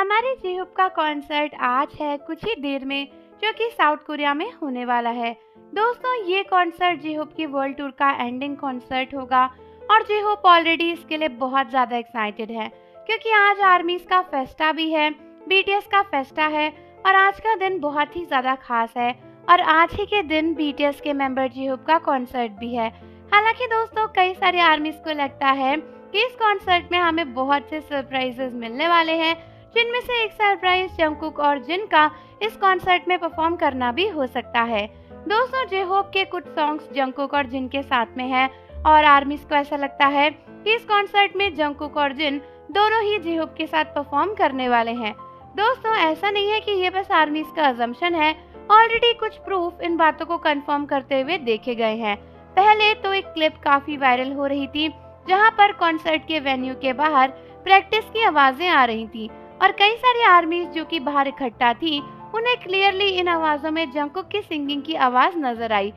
हमारे जेहोप का कॉन्सर्ट आज है कुछ ही देर में, जो कि साउथ कोरिया में होने वाला है। दोस्तों, ये कॉन्सर्ट जेहोप की वर्ल्ड टूर का एंडिंग कॉन्सर्ट होगा और जेहोप ऑलरेडी इसके लिए बहुत ज़्यादा एक्साइटेड है, क्योंकि आज आर्मीज का फेस्टा भी है, बीटीएस का फेस्टा है और आज का दिन बहुत ही ज़्यादा खास है और आज ही के दिन बीटीएस के मेंबर जेहोप का कॉन्सर्ट भी है। हालांकि दोस्तों, कई सारे आर्मीज को लगता है कि इस कॉन्सर्ट में हमें बहुत से सरप्राइजेस मिलने वाले हैं, जिनमें से एक सरप्राइज जंगकुक और जिन का इस कॉन्सर्ट में परफॉर्म करना भी हो सकता है। दोस्तों, जेहोप के कुछ सॉन्ग्स जंगकुक और जिन के साथ में हैं और आर्मीज को ऐसा लगता है कि इस कॉन्सर्ट में जंगकुक और जिन दोनों ही जेहोप के साथ परफॉर्म करने वाले हैं। दोस्तों, ऐसा नहीं है कि ये बस आर्मीज का अजम्पशन है, ऑलरेडी कुछ प्रूफ इन बातों को कंफर्म करते हुए देखे गए हैं। पहले तो एक क्लिप काफी वायरल हो रही थी, जहां पर कॉन्सर्ट के वेन्यू के बाहर प्रैक्टिस की आवाजें आ रही थी और कई सारी आर्मीज जो कि बाहर इकट्ठा थी, उन्हें क्लियरली इन आवाजों में जंगकुक की सिंगिंग की आवाज नजर आई।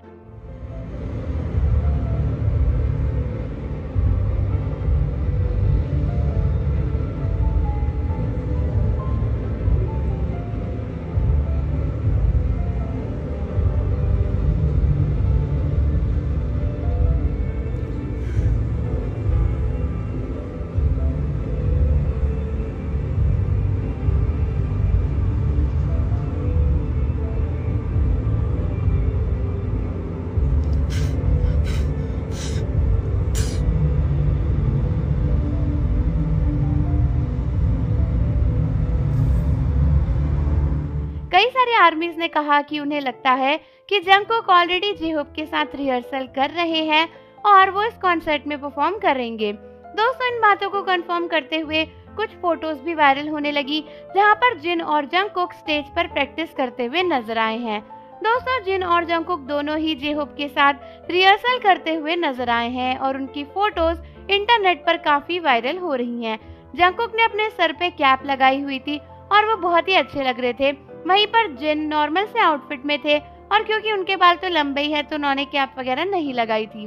कई सारे आर्मीज ने कहा कि उन्हें लगता है कि जंगकुक ऑलरेडी जेहोप के साथ रिहर्सल कर रहे हैं और वो इस कॉन्सर्ट में परफॉर्म करेंगे। दोस्तों, इन बातों को कंफर्म करते हुए कुछ फोटोज भी वायरल होने लगी, जहां पर जिन और जंगकुक स्टेज पर प्रैक्टिस करते हुए नजर आए हैं। दोस्तों, जिन और जंगकुक दोनों ही जेहोप के साथ रिहर्सल करते हुए नजर आए हैं और उनकी फोटोज इंटरनेट पर काफी वायरल हो रही हैं। जंगकुक ने अपने सर पे कैप लगाई हुई थी और वो बहुत ही अच्छे लग रहे थे, वहीं पर जिन नॉर्मल से आउटफिट में थे और क्योंकि उनके बाल तो लंबे ही है तो उन्होंने कैप वगैरह नहीं लगाई थी।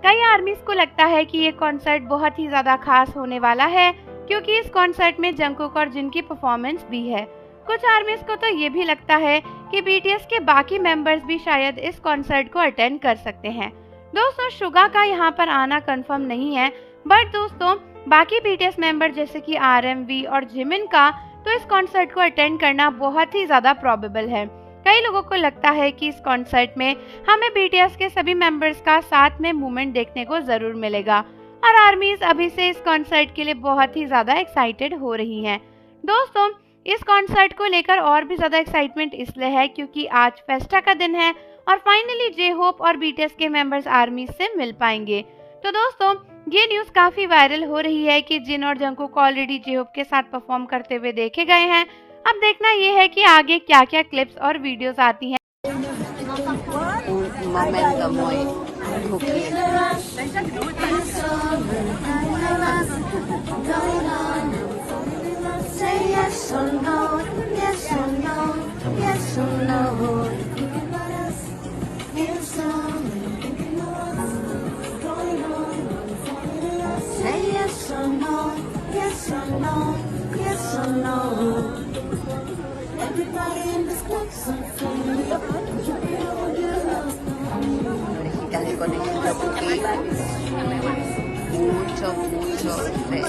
कई आर्मीज को लगता है कि ये कॉन्सर्ट बहुत ही ज्यादा खास होने वाला है, क्योंकि इस कॉन्सर्ट में जंगकुक और जिन की परफॉर्मेंस भी है। कुछ आर्मीज को तो ये भी लगता है कि बीटीएस के बाकी मेंबर्स भी शायद इस कॉन्सर्ट को अटेंड कर सकते हैं। दोस्तों, सुगा का यहाँ पर आना कंफर्म नहीं है, बट दोस्तों बाकी बीटीएस मेंबर जैसे कि आरएमवी और जिमिन का तो इस कॉन्सर्ट को अटेंड करना बहुत ही ज्यादा प्रोबेबल है। कई लोगों को लगता है कि इस कॉन्सर्ट में हमें बीटीएस के सभी मेंबर्स का साथ में मूवमेंट देखने को जरूर मिलेगा और आर्मीज अभी से इस कॉन्सर्ट के लिए बहुत ही ज्यादा एक्साइटेड हो रही हैं। दोस्तों, इस कॉन्सर्ट को लेकर और भी ज्यादा एक्साइटमेंट इसलिए है क्योंकि आज फेस्टा का दिन है और फाइनली जेहोप और बीटीएस के मेंबर्स आर्मीज से मिल पाएंगे। तो दोस्तों, ये न्यूज काफी वायरल हो रही है कि जिन और जंगकुक ऑलरेडी जेहोप के साथ परफॉर्म करते हुए देखे गए हैं। अब देखना ये है कि आगे क्या क्या क्लिप्स और वीडियोस आती हैं।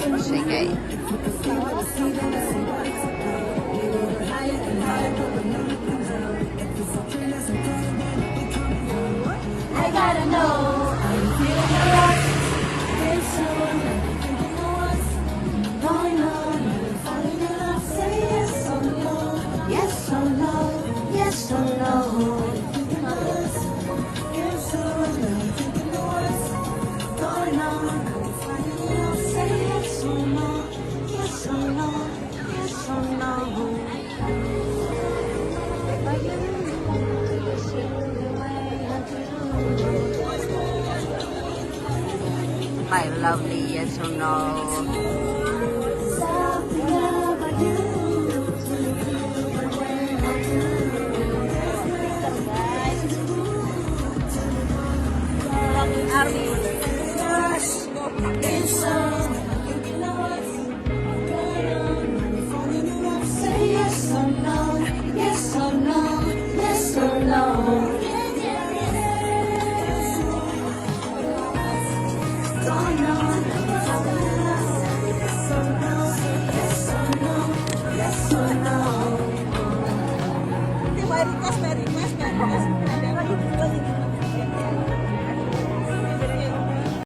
Mucho llegué. I gotta know. I'm feeling a rush. Very soon, I'm thinking of what's going on. I'm falling in love. Say yes or no. Yes or no. Yes or no. Very soon, I'm thinking of what's going on. I'm falling in love. Say yes or no. Yes or no. Yes or no. My lovely, yes or no? may request.